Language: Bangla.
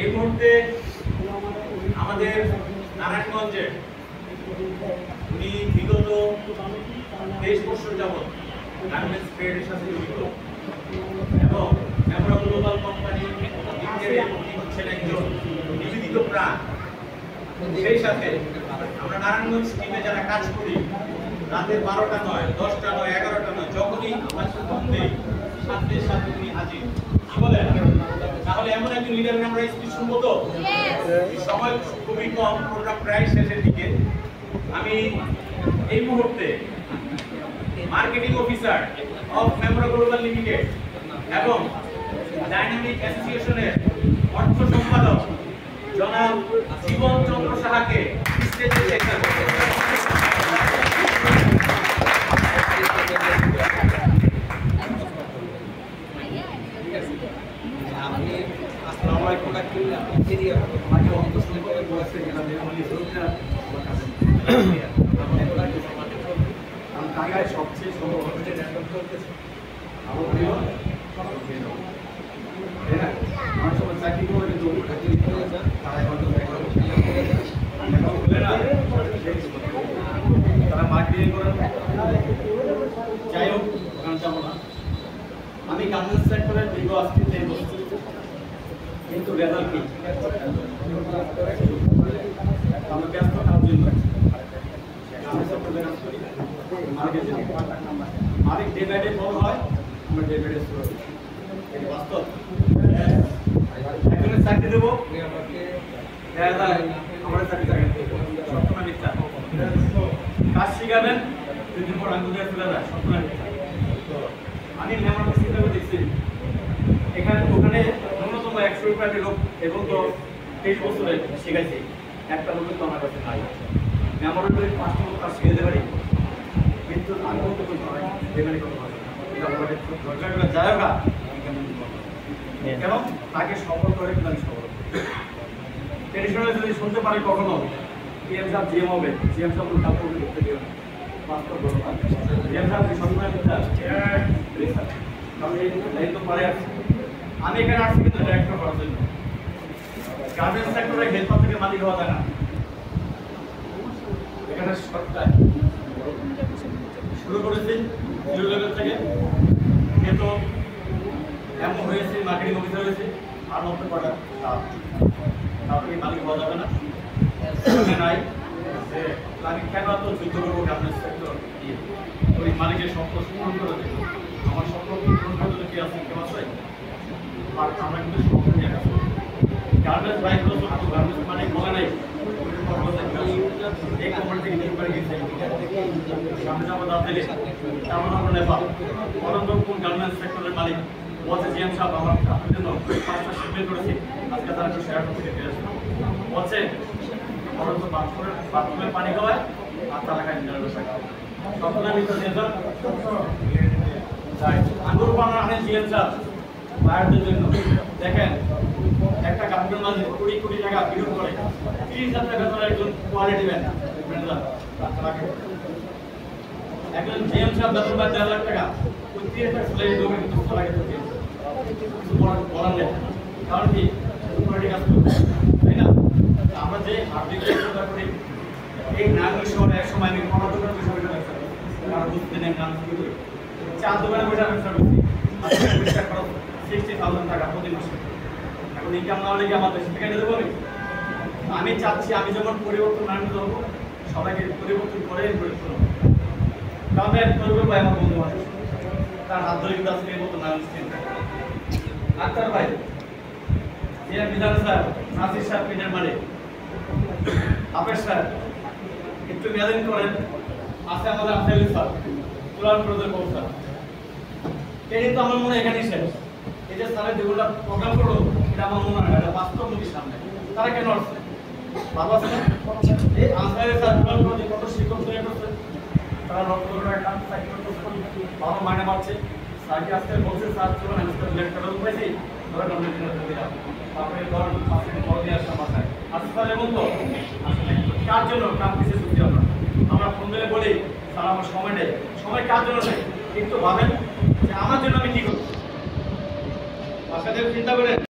এই মুহূর্তে আমাদের নারায়ণগঞ্জে উনি বিগত 23 বছর যাবৎ গার্মেন্টস ট্রেডের সাথে জড়িত এবং আমরা গ্লোবাল কোম্পানি হচ্ছেন একজন নিবেদিত প্রাণ। সেই সাথে আমরা নারায়ণগঞ্জ টিমে যারা কাজ করি রাতের 12টা নয়, 10টা নয়, 11টা নয়, যখনই আমার ফোন দেই সাথে সাথে উনি হাজির। কি বলেন? তাহলে এমন একজন লিডারের আমরা স্পিচ শুনবো তো? সময় খুবই কম, প্রোগ্রাম প্রায় শেষের দিকে। আমি এই মুহূর্তে marketing officer of Memora Global Limited এবং ডাইনামিক অ্যাসোসিয়েশনের অর্থ সম্পাদক জনাব জীবন চন্দ্র সাহাকে স্টেজে চেষ্টা করতে সবচেয়ে চাকরি করে তারা মার্কেটিং করেন। যাই হোক, ওখানে যাবো না। আমি গার্মেন্টস সেক্টরের দীর্ঘ আজকে 3 বছর, কিন্তু রেজাল্ট কি আমরা ব্যস্ত কাজ জন্য আরেক ডে বাই ডে বড় হয়, আমরা ডে বাই ডে শুরু করি। বাস্তব একজনের চাকরি দেবো, আমাদের চাকরি সপ্তাহ মিথ্যা। কাজ শিখাবেন, 2 দিন পর আঙ্গুল চলে যায়, সপ্তাহ মিথ্যা। আমি মেমোর চিন্তা করে দেখছি এখানে ওখানে ন্যূনতম 100 রুপিয়ার লোক এবং তো 23 বছরে শিখাইছি, একটা লোক তো আমার কাছে নাই। মেমোরের যদি 5টা লোক কাজ শিখে দিতে পারি, কিন্তু আমি বলতে করতে হয় দেবেনি করতে হবে। এটা আমাদের দরকার করে যায় না কেন তাকে সফল করে, কিন্তু আমি সফল ট্রেডিশনাল যদি শুনতে পারি কখনো পিএম সাহেব জিএম হবে, জিএম সাহেব কাপড় করতে দিও না। বাস্তব ঘটনা জিএম সাহেব সবসময় কারণ এই দায়িত্ব পারে আছে। আমি এখানে আসছি কিন্তু ডাইরেক্টর করার জন্য। গার্মেন্টস সেক্টরে হেল্পার থেকে মালিক হওয়া যায় না, এখানে সরকার শুরু করেছি 0 লেভেল থেকে, কিন্তু এমন হয়েছে মার্কেটিং অফিসার হয়েছে আর মধ্যে কটা তারপরে মালিক হওয়া যাবে না। নাই যে আমি কেন এত যুদ্ধ করবো গার্মেন্টস সেক্টর, ওই মালিকের স্বপ্ন পূরণ করে দেবো। আমার স্বপ্ন পূরণ করতে কি আছে, কেউ আছে? আর আমরা কিন্তু স্বপ্ন নিয়ে গেছি গার্মেন্টস বাইক গার্মেন্টস মালিক বলে নাই এই কোম্পানি থেকে নিয়োগ করে গেছে সামনে যাবো দাঁড়াতে তেমন আমরা নেপাল অনন্ত কোন গার্মেন্টস সেক্টরের মালিক বলছে জিএম সাহেব আমার আপনার জন্য 5টা শিপমেন্ট করেছি, আজকে তারা একটু শেয়ার করতে ফিরে আসবে। বলছে অনন্ত বাথরুমে পানি খাওয়ায় আর তারা খায় সপ্তাহে ভিতরে আঙ্গুর বানানো আনে জিএম সাহেব বায়ারদের জন্য। দেখেন একটা গার্মেন্টের মাঝে কোটি কোটি টাকা বিনিয়োগ করে 30,000 টাকা ধরে একজন কোয়ালিটি ম্যানেজার একজন জিএম সাহেব বেতন পায় 1.5 লাখ টাকা, ওই 30,000 স্যালারি দেবে কিন্তু লাগে তো কিছু বলার নেই। কারণ কি কোয়ালিটি কাজ করবে, তাই না? আমরা যে আর্থিক চেষ্টা করি এই নাগরিক শহরে এক সময় আমি কোনো দোকানে বসে বসে ব্যবসা করি, কারণ বুঝতে নেই নাম কি করি, 4 দোকানে বসে ব্যবসা করছি, 60,000 টাকা প্রতি মাসে। এখন ইনকাম না হলে কি আমার দেশে থেকে দেবো? আমি চাচ্ছি আমি যেমন পরিবর্তন আনতে হবো, সবাইকে পরিবর্তন করে পরিবর্তন হবে। কারণ তৈরি ভাই আমার বন্ধু মানুষ, তার হাত ধরে কিন্তু আজকে এই মতো মানুষ চিন্তা ডাক্তার ভাই জিএম বিধান স্যার, নাসির সাহেব পিনের মানে আপের স্যার একটু ম্যানেজ করেন। আছে আমাদের আফজাল স্যার, তুলান প্রদের স্যার, এই তো আমার মনে হয় এখানেই শেষ। এই যে স্যারের যেগুলো প্রোগ্রাম করলো এটা আমার মনে হয় এটা বাস্তবমুখী সামনে। তারা কেন আসছে? ভালো আছে না? এই আনসারের স্যার তুলান প্রদের কত শিক্ষক তৈরি করছে, তারা রক্তগোড়ায় কাজ চাকরি করতে ভালো মাইনে পাচ্ছে। স্যারকে আজকে বলছে স্যার চলুন আমি তো লেকচারও পাইছি, ধরে আমরা দিলাম, তারপরে ধরুন আজকে বড় দিয়ে আসলাম বাসায়। আজকে স্যার এমন তো আসলে কার জন্য কাম পিছিয়ে ছুটি আমরা ফোন দিলে বলি স্যার আমার সময় নেই, সময় কার জন্য নেই, কিন্তু ভাবেন যে আমার জন্য আমি কি করব? বাসায় চিন্তা করেন।